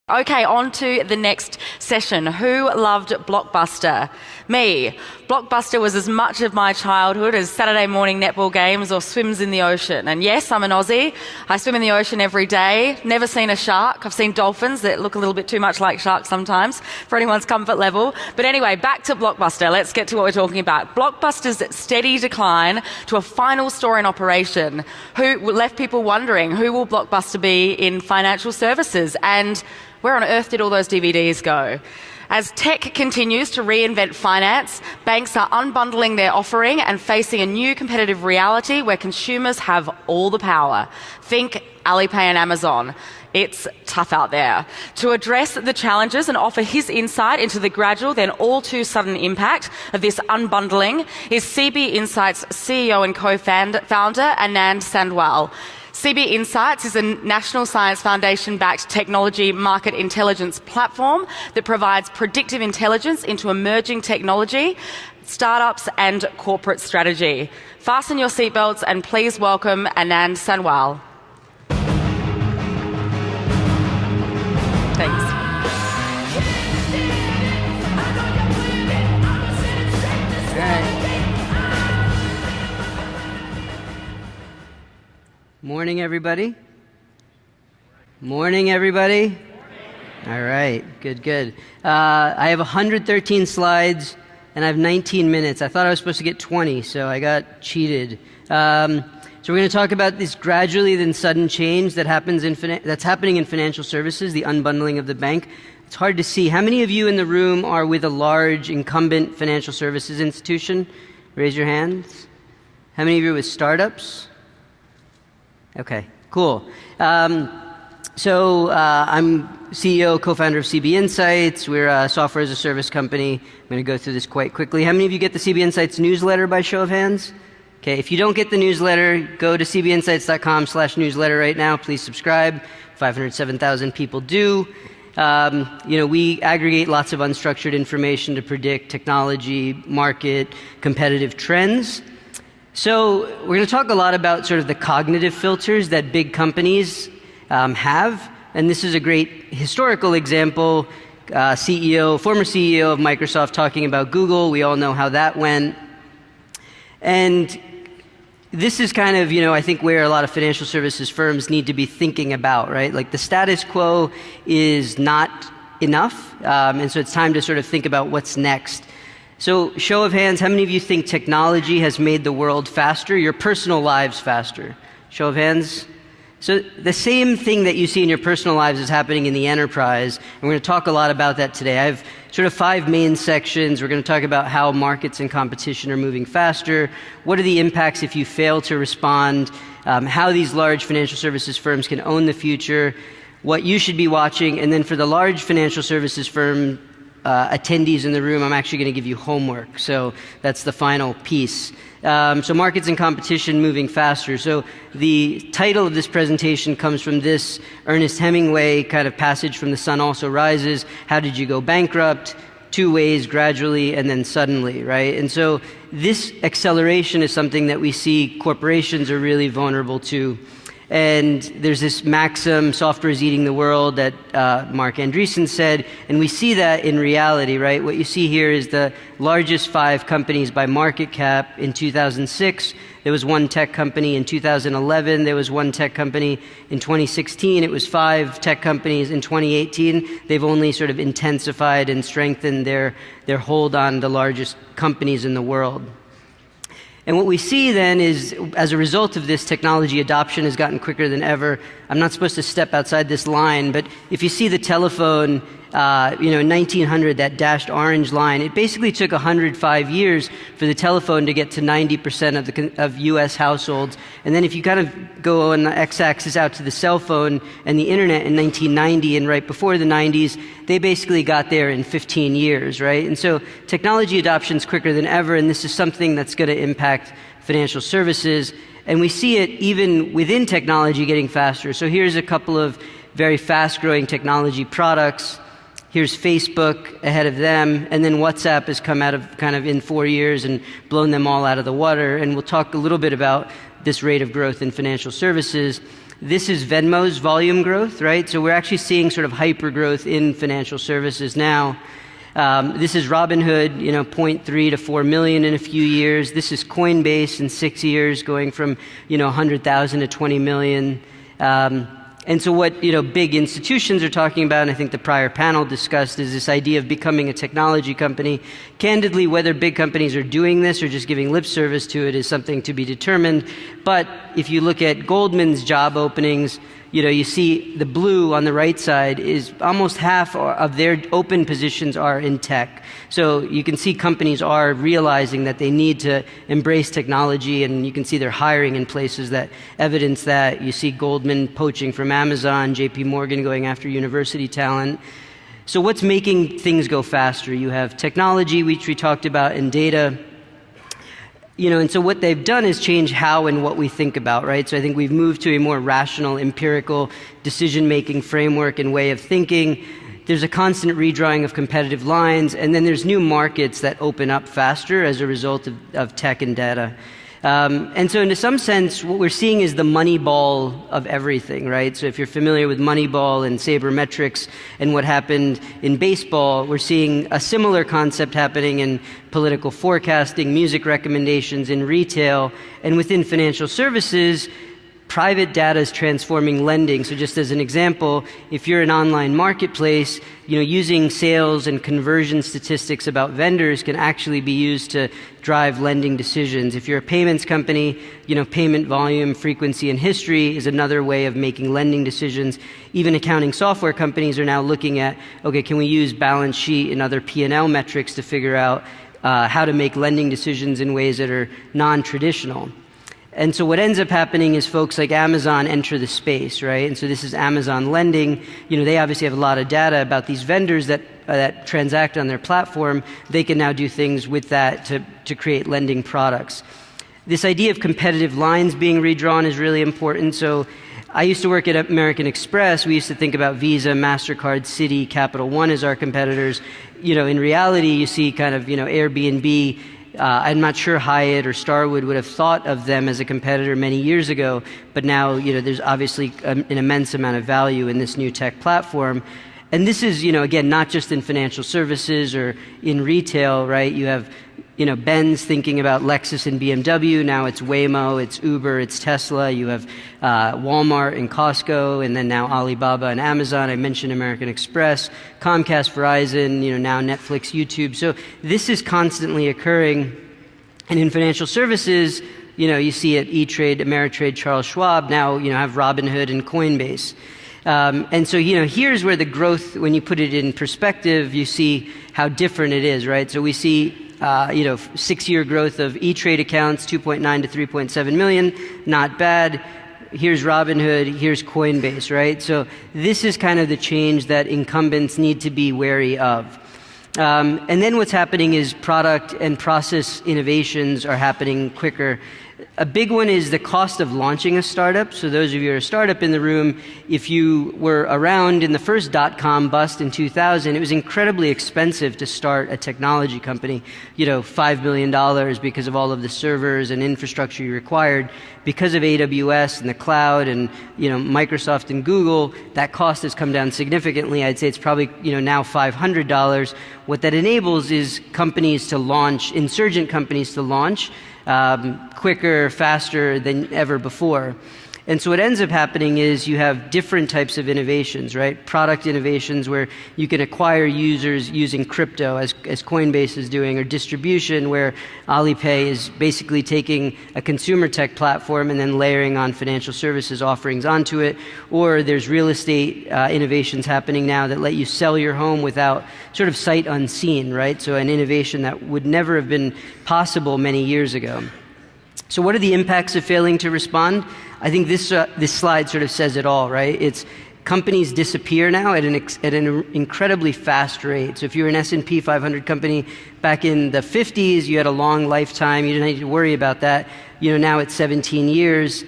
Okay, on to the next session. Who loved Blockbuster? Me. Blockbuster was as much of my childhood as Saturday morning netball games or swims in the ocean. And yes, I'm an Aussie. I swim in the ocean every day. Never seen a shark. I've seen dolphins that look a little bit too much like sharks sometimes for anyone's comfort level. But anyway, back to Blockbuster. Let's get to what we're talking about. Blockbuster's steady decline to a final store in operation. Who left people wondering, who will Blockbuster be in financial services? And where on earth did all those DVDs go? As tech continues to reinvent finance, banks are unbundling their offering and facing a new competitive reality where consumers have all the power. Think Alipay and Amazon. It's tough out there. To address the challenges and offer his insight into the gradual, then all too sudden impact of this unbundling is CB Insight's CEO and co-founder, Anand Sandwal. CB Insights is a National Science Foundation-backed technology market intelligence platform that provides predictive intelligence into emerging technology, startups and corporate strategy. Fasten your seatbelts and please welcome Anand Sandwal. Thanks. All right. Morning, everybody. Morning, everybody. Morning. All right, good. I have 113 slides, and I have 19 minutes. I thought I was supposed to get 20, so I got cheated. So we're going to talk about this gradually then sudden change that happens that's happening in financial services, the unbundling of the bank. It's hard to see. How many of you in the room are with a large incumbent financial services institution? Raise your hands. How many of you are with startups? Okay, cool. I'm CEO, co-founder of CB Insights. We're a software as a service company. I'm going to go through this quite quickly. How many of you get the CB Insights newsletter by show of hands? Okay, if you don't get the newsletter, go to cbinsights.com/newsletter right now. Please subscribe. 507,000 people do. We aggregate lots of unstructured information to predict technology, market, competitive trends. So we're going to talk a lot about sort of the cognitive filters that big companies have, and this is a great historical example. Former CEO of Microsoft talking about Google. We all know how that went. And this is kind of, I think where a lot of financial services firms need to be thinking about, right? Like the status quo is not enough, and so it's time to sort of think about what's next. So, show of hands, how many of you think technology has made the world faster, your personal lives faster? Show of hands. So, the same thing that you see in your personal lives is happening in the enterprise, and we're going to talk a lot about that today. I have sort of 5 main sections. We're going to talk about how markets and competition are moving faster, what are the impacts if you fail to respond, how these large financial services firms can own the future, what you should be watching, and then for the large financial services firm attendees in the room, I'm actually going to give you homework. So that's the final piece. So markets and competition moving faster. So the title of this presentation comes from this Ernest Hemingway kind of passage from The Sun Also Rises. How did you go bankrupt? 2 ways, gradually and then suddenly, right? And so this acceleration is something that we see corporations are really vulnerable to. And there's this maxim, software is eating the world, that Mark Andreessen said, and we see that in reality, right? What you see here is the largest 5 companies by market cap. In 2006, there was 1 tech company. In 2011, there was 1 tech company. In 2016, it was 5 tech companies. In 2018, they've only sort of intensified and strengthened their hold on the largest companies in the world. And what we see then is, as a result of this, technology adoption has gotten quicker than ever. I'm not supposed to step outside this line, but if you see the telephone, in 1900, that dashed orange line, it basically took 105 years for the telephone to get to 90% of U.S. households. And then if you kind of go on the x-axis out to the cell phone and the internet in 1990 and right before the 90s, they basically got there in 15 years, right? And so technology adoption is quicker than ever, and this is something that's going to impact financial services. And we see it even within technology getting faster. So here's a couple of very fast-growing technology products. Here's Facebook ahead of them, and then WhatsApp has come out of kind of in 4 years and blown them all out of the water. And we'll talk a little bit about this rate of growth in financial services. This is Venmo's volume growth, right? So we're actually seeing sort of hyper growth in financial services now. This is Robinhood, 0.3 to 4 million in a few years. This is Coinbase in 6 years, going from 100,000 to 20 million. And so what big institutions are talking about, and I think the prior panel discussed, is this idea of becoming a technology company. Candidly, whether big companies are doing this or just giving lip service to it is something to be determined. But if you look at Goldman's job openings, you see the blue on the right side is almost half of their open positions are in tech. So you can see companies are realizing that they need to embrace technology, and you can see they're hiring in places that evidence that. You see Goldman poaching from Amazon, JP Morgan going after university talent. So what's making things go faster? You have technology, which we talked about, and data. And so what they've done is change how and what we think about, right? So I think we've moved to a more rational, empirical, decision-making framework and way of thinking. There's a constant redrawing of competitive lines, and then there's new markets that open up faster as a result of tech and data. And so in some sense, what we're seeing is the Moneyball of everything, right? So if you're familiar with Moneyball and sabermetrics and what happened in baseball, we're seeing a similar concept happening in political forecasting, music recommendations, in retail, and within financial services. Private data is transforming lending. So just as an example, if you're an online marketplace, using sales and conversion statistics about vendors can actually be used to drive lending decisions. If you're a payments company, payment volume, frequency, and history is another way of making lending decisions. Even accounting software companies are now looking at, okay, can we use balance sheet and other P&L metrics to figure out how to make lending decisions in ways that are non-traditional. And so what ends up happening is folks like Amazon enter the space, right? And so this is Amazon lending. They obviously have a lot of data about these vendors that transact on their platform. They can now do things with that to create lending products. This idea of competitive lines being redrawn is really important. So I used to work at American Express. We used to think about Visa, MasterCard, Citi, Capital One as our competitors. In reality, you see kind of, Airbnb. I'm not sure Hyatt or Starwood would have thought of them as a competitor many years ago, but now there's obviously an immense amount of value in this new tech platform. And this is, again, not just in financial services or in retail, right? You have, Benz thinking about Lexus and BMW. Now it's Waymo, it's Uber, it's Tesla. You have Walmart and Costco, and then now Alibaba and Amazon. I mentioned American Express, Comcast, Verizon, now Netflix, YouTube. So this is constantly occurring. And in financial services, you see at E-Trade, Ameritrade, Charles Schwab, now, have Robinhood and Coinbase. And so, here's where the growth, when you put it in perspective, you see how different it is, right? So we see 6-year growth of E-Trade accounts, 2.9 to 3.7 million, not bad. Here's Robinhood, here's Coinbase, right? So this is kind of the change that incumbents need to be wary of. And then what's happening is product and process innovations are happening quicker. A big one is the cost of launching a startup. So those of you who are a startup in the room, if you were around in the first dot-com bust in 2000, it was incredibly expensive to start a technology company, $5 million because of all of the servers and infrastructure you required. Because of AWS and the cloud and, Microsoft and Google, that cost has come down significantly. I'd say it's probably, now $500. What that enables is companies to launch, insurgent companies to launch, quicker, faster than ever before. And so what ends up happening is you have different types of innovations, right? Product innovations where you can acquire users using crypto, as Coinbase is doing, or distribution where Alipay is basically taking a consumer tech platform and then layering on financial services offerings onto it. Or there's real estate innovations happening now that let you sell your home without sort of sight unseen, right? So an innovation that would never have been possible many years ago. So what are the impacts of failing to respond? I think this slide sort of says it all, right? It's companies disappear now at an incredibly fast rate. So if you're an S&P 500 company back in the 50s, you had a long lifetime. You didn't have to worry about that. Now it's 17 years.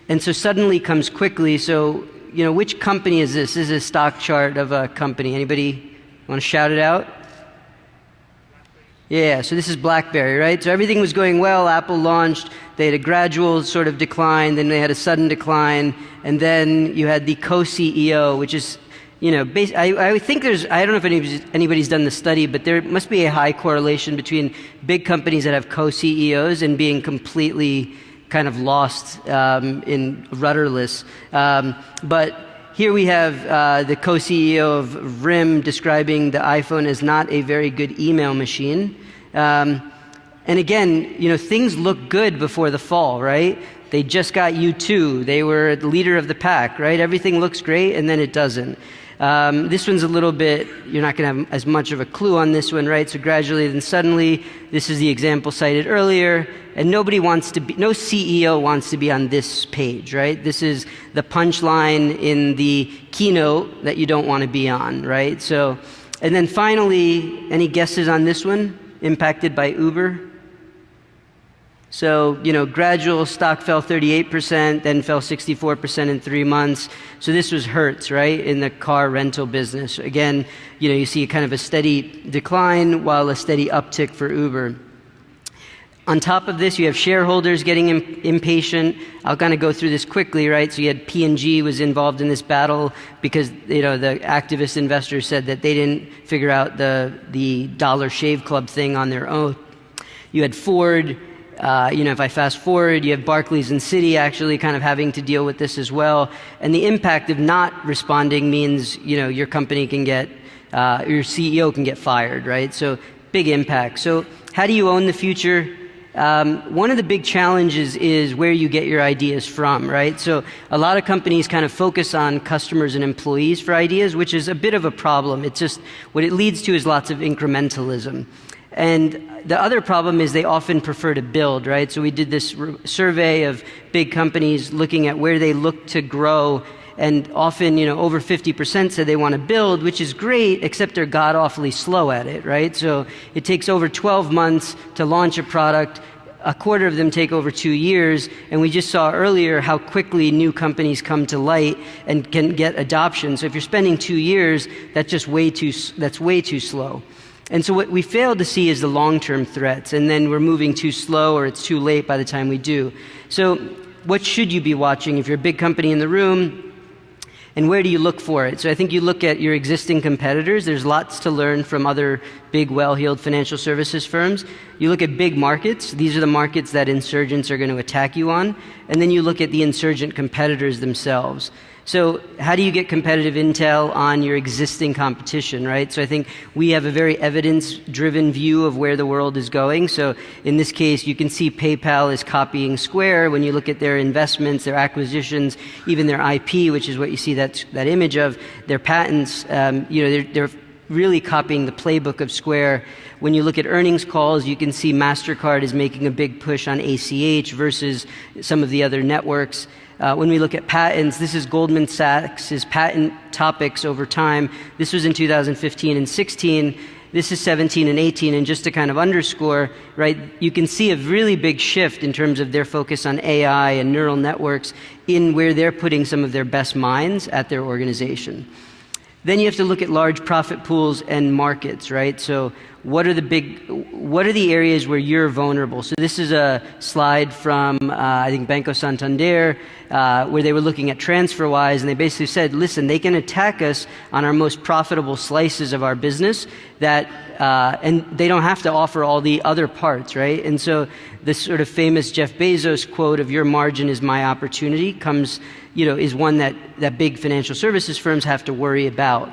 And so suddenly comes quickly. So, which company is this? This is a stock chart of a company. Anybody want to shout it out? Yeah, so this is BlackBerry, right? So everything was going well. Apple launched. They had a gradual sort of decline. Then they had a sudden decline. And then you had the co-CEO, which is, I think I don't know if anybody's done the study, but there must be a high correlation between big companies that have co-CEOs and being completely kind of lost in rudderless. But here we have the co-CEO of RIM describing the iPhone as not a very good email machine. And again, things look good before the fall, right? They just got U2. They were the leader of the pack, right? Everything looks great, and then it doesn't. This one's a little bit, you're not going to have as much of a clue on this one, right? So gradually, then suddenly, this is the example cited earlier, and no CEO wants to be on this page, right? This is the punchline in the keynote that you don't want to be on, right? So, and then finally, any guesses on this one? Impacted by Uber? So, gradual stock fell 38%, then fell 64% in 3 months. So this was Hertz, right, in the car rental business. Again, you see kind of a steady decline while a steady uptick for Uber. On top of this, you have shareholders getting impatient. I'll kind of go through this quickly, right? So you had P&G was involved in this battle because, the activist investors said that they didn't figure out the Dollar Shave Club thing on their own. You had Ford. If I fast forward, you have Barclays and Citi actually kind of having to deal with this as well. And the impact of not responding means, your company can get, your CEO can get fired, right? So big impact. So how do you own the future? One of the big challenges is where you get your ideas from, right? So a lot of companies kind of focus on customers and employees for ideas, which is a bit of a problem. It's just, what it leads to is lots of incrementalism. And the other problem is they often prefer to build, right? So we did this survey of big companies looking at where they look to grow, and often, over 50% said they want to build, which is great, except they're god-awfully slow at it, right? So it takes over 12 months to launch a product. A quarter of them take over 2 years, and we just saw earlier how quickly new companies come to light and can get adoption. So if you're spending 2 years, that's way too slow. And so what we fail to see is the long-term threats, and then we're moving too slow or it's too late by the time we do. So what should you be watching if you're a big company in the room, and where do you look for it? So I think you look at your existing competitors. There's lots to learn from other big, well-heeled financial services firms. You look at big markets. These are the markets that insurgents are going to attack you on. And then you look at the insurgent competitors themselves. So how do you get competitive intel on your existing competition, right? So I think we have a very evidence-driven view of where the world is going. So in this case, you can see PayPal is copying Square when you look at their investments, their acquisitions, even their IP, which is what you see that image of, their patents. They're really copying the playbook of Square. When you look at earnings calls, you can see MasterCard is making a big push on ACH versus some of the other networks. When we look at patents, this is Goldman Sachs' patent topics over time. This was in 2015 and 16. This is 17 and 18. And just to kind of underscore, right, you can see a really big shift in terms of their focus on AI and neural networks in where they're putting some of their best minds at their organization. Then you have to look at large profit pools and markets, right? So what are the areas where you're vulnerable? So this is a slide from, I think, Banco Santander, where they were looking at TransferWise, and they basically said, listen, they can attack us on our most profitable slices of our business, and they don't have to offer all the other parts, right? And so this sort of famous Jeff Bezos quote of your margin is my opportunity is one that big financial services firms have to worry about.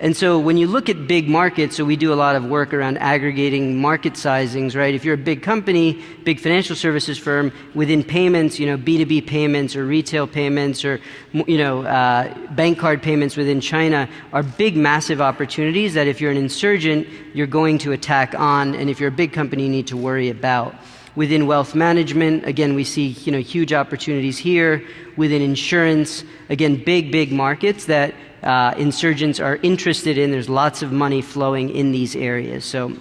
And so when you look at big markets, so we do a lot of work around aggregating market sizings, right? If you're a big company, big financial services firm, within payments, B2B payments or retail payments or, bank card payments within China are big, massive opportunities that if you're an insurgent, you're going to attack on, and if you're a big company, you need to worry about. Within wealth management, again, we see, huge opportunities here. Within insurance, again, big markets that insurgents are interested in. There's lots of money flowing in these areas. So,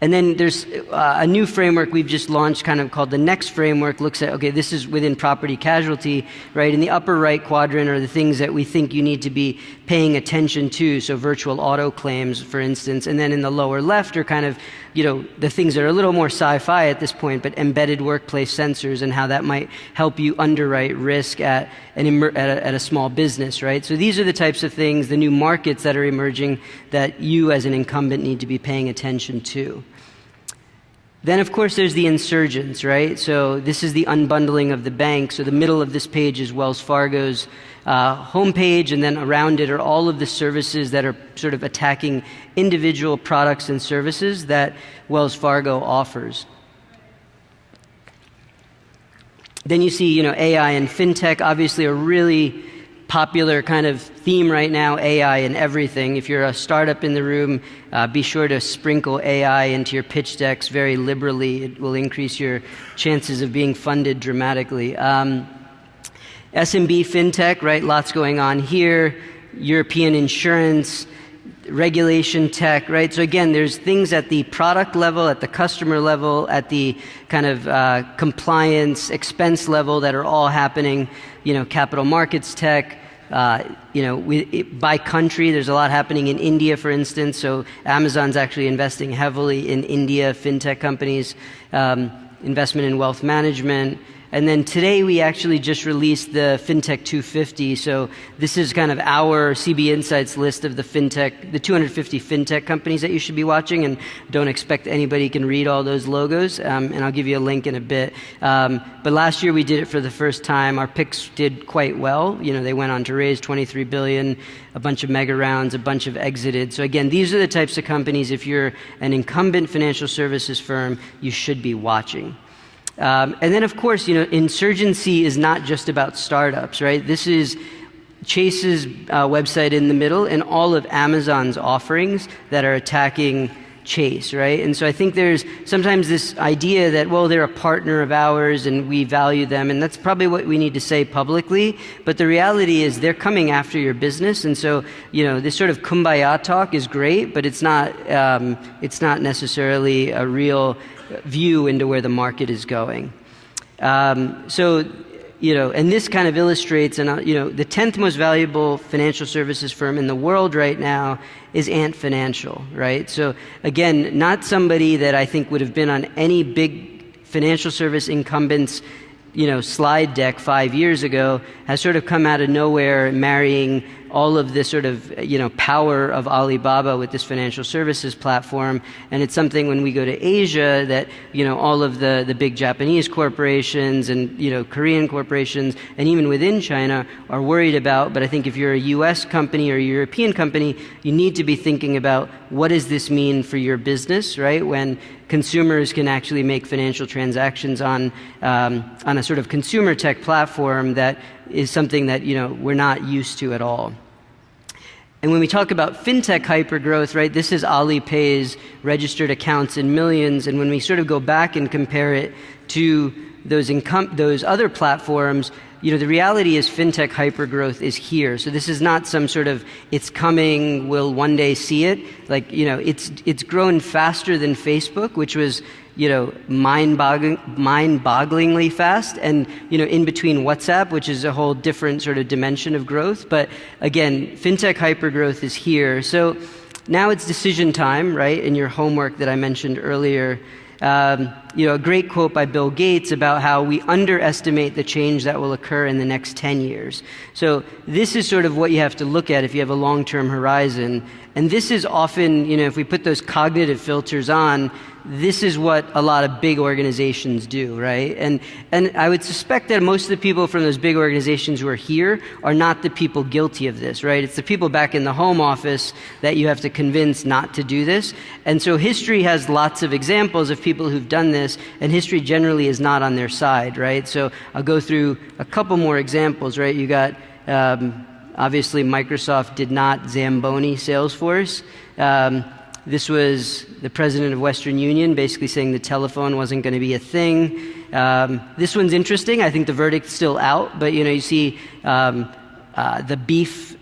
And then there's a new framework we've just launched kind of called the Next framework, looks at, okay, this is within property casualty, right? In the upper right quadrant are the things that we think you need to be paying attention to, so virtual auto claims, for instance. And then in the lower left are kind of, the things that are a little more sci-fi at this point, but embedded workplace sensors and how that might help you underwrite risk at a small business, right? So these are the types of things, the new markets that are emerging that you as an incumbent need to be paying attention to. Then, of course, there's the insurgents, right? So this is the unbundling of the bank. So the middle of this page is Wells Fargo's homepage, and then around it are all of the services that are sort of attacking individual products and services that Wells Fargo offers. Then you see, AI and fintech, obviously a really popular kind of theme right now, AI in everything. If you're a startup in the room, be sure to sprinkle AI into your pitch decks very liberally. It will increase your chances of being funded dramatically. SMB fintech, right? Lots going on here. European insurance, regulation tech, right? So again, there's things at the product level, at the customer level, at the kind of compliance, expense level that are all happening. Capital markets tech. By country, there's a lot happening in India, for instance. So Amazon's actually investing heavily in India, fintech companies, investment in wealth management. And then today we actually just released the FinTech 250. So this is kind of our CB Insights list of the 250 FinTech companies that you should be watching, and don't expect anybody can read all those logos. And I'll give you a link in a bit. But last year we did it for the first time. Our picks did quite well. They went on to raise $23 billion, a bunch of mega rounds, a bunch of exited. So again, these are the types of companies, if you're an incumbent financial services firm, you should be watching. And then, of course, insurgency is not just about startups, right? This is Chase's website in the middle and all of Amazon's offerings that are attacking Chase, right? And so I think there's sometimes this idea that, well, they're a partner of ours and we value them, and that's probably what we need to say publicly. But the reality is they're coming after your business, and so this sort of kumbaya talk is great, but it's not necessarily a real view into where the market is going. And this kind of illustrates, the 10th most valuable financial services firm in the world right now is Ant Financial, right? So again, not somebody that I think would have been on any big financial service incumbents, slide deck 5 years ago, has sort of come out of nowhere, marrying all of this sort of, power of Alibaba with this financial services platform. And it's something when we go to Asia that, all of the big Japanese corporations and, Korean corporations and even within China are worried about. But I think if you're a US company or a European company, you need to be thinking about what does this mean for your business, right? When consumers can actually make financial transactions on a sort of consumer tech platform that is something that, we're not used to at all. And when we talk about fintech hypergrowth, right, this is Alipay's registered accounts in millions. And when we sort of go back and compare it to those other platforms, the reality is fintech hypergrowth is here. So this is not some sort of it's coming, we'll one day see it. It's grown faster than Facebook, which was mind-bogglingly fast, and in between WhatsApp, which is a whole different sort of dimension of growth. But again, fintech hypergrowth is here. So now it's decision time, right? In your homework that I mentioned earlier, a great quote by Bill Gates about how we underestimate the change that will occur in the next 10 years. So this is sort of what you have to look at if you have a long-term horizon. And this is often, if we put those cognitive filters on, this is what a lot of big organizations do, right? And I would suspect that most of the people from those big organizations who are here are not the people guilty of this, right? It's the people back in the home office that you have to convince not to do this. And so history has lots of examples of people who've done this, and history generally is not on their side, right? So I'll go through a couple more examples, right? You got, obviously Microsoft did not Zamboni Salesforce. This was the president of Western Union basically saying the telephone wasn't going to be a thing. This one's interesting. I think the verdict's still out, but you see the beef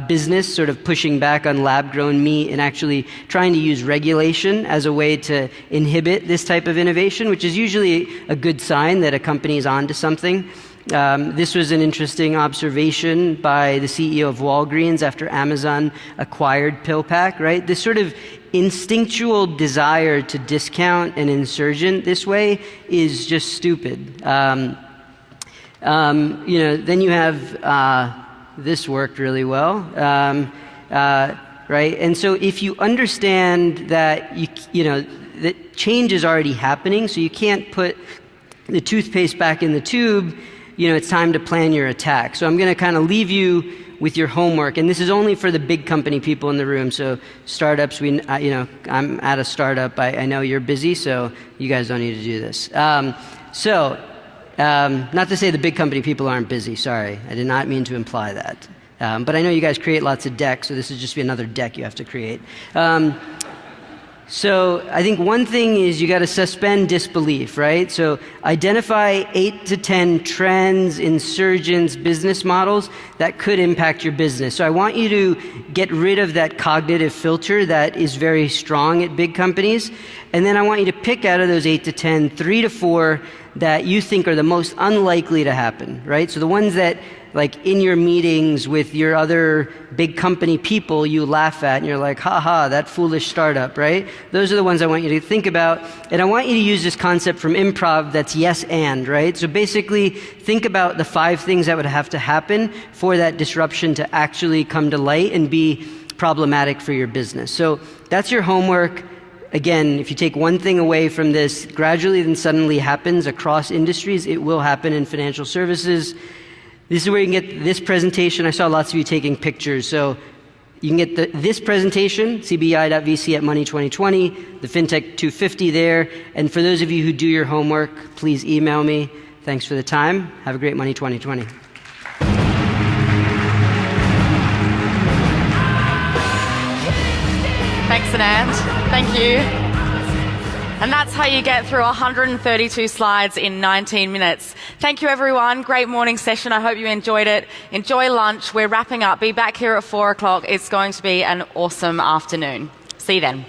business sort of pushing back on lab-grown meat and actually trying to use regulation as a way to inhibit this type of innovation, which is usually a good sign that a company is onto something. This was an interesting observation by the CEO of Walgreens after Amazon acquired PillPack, right? This sort of instinctual desire to discount an insurgent this way is just stupid. Then you have this worked really well, right? And so if you understand that that change is already happening, so you can't put the toothpaste back in the tube. It's time to plan your attack. So I'm going to kind of leave you with your homework, and this is only for the big company people in the room. So startups, I'm at a startup. I know you're busy, so you guys don't need to do this. Not to say the big company people aren't busy. Sorry, I did not mean to imply that. But I know you guys create lots of decks, so this is just another deck you have to create. So I think one thing is you got to suspend disbelief, right? So identify 8 to 10 trends, insurgents, business models that could impact your business. So I want you to get rid of that cognitive filter that is very strong at big companies. And then I want you to pick out of those 8 to 10, 3 to 4 that you think are the most unlikely to happen, right? So the ones that, like in your meetings with your other big company people, you laugh at and you're like, ha, that foolish startup, right? Those are the ones I want you to think about. And I want you to use this concept from improv that's yes and, right? So basically think about the 5 things that would have to happen for that disruption to actually come to light and be problematic for your business. So that's your homework. Again, if you take one thing away from this, gradually then suddenly happens across industries. It will happen in financial services. This is where you can get this presentation. I saw lots of you taking pictures. So you can get this presentation, cbi.vc at Money 2020, the FinTech 250 there. And for those of you who do your homework, please email me. Thanks for the time. Have a great Money 2020. Thanks, Anand. Thank you. And that's how you get through 132 slides in 19 minutes. Thank you, everyone. Great morning session. I hope you enjoyed it. Enjoy lunch. We're wrapping up. Be back here at 4 o'clock. It's going to be an awesome afternoon. See you then.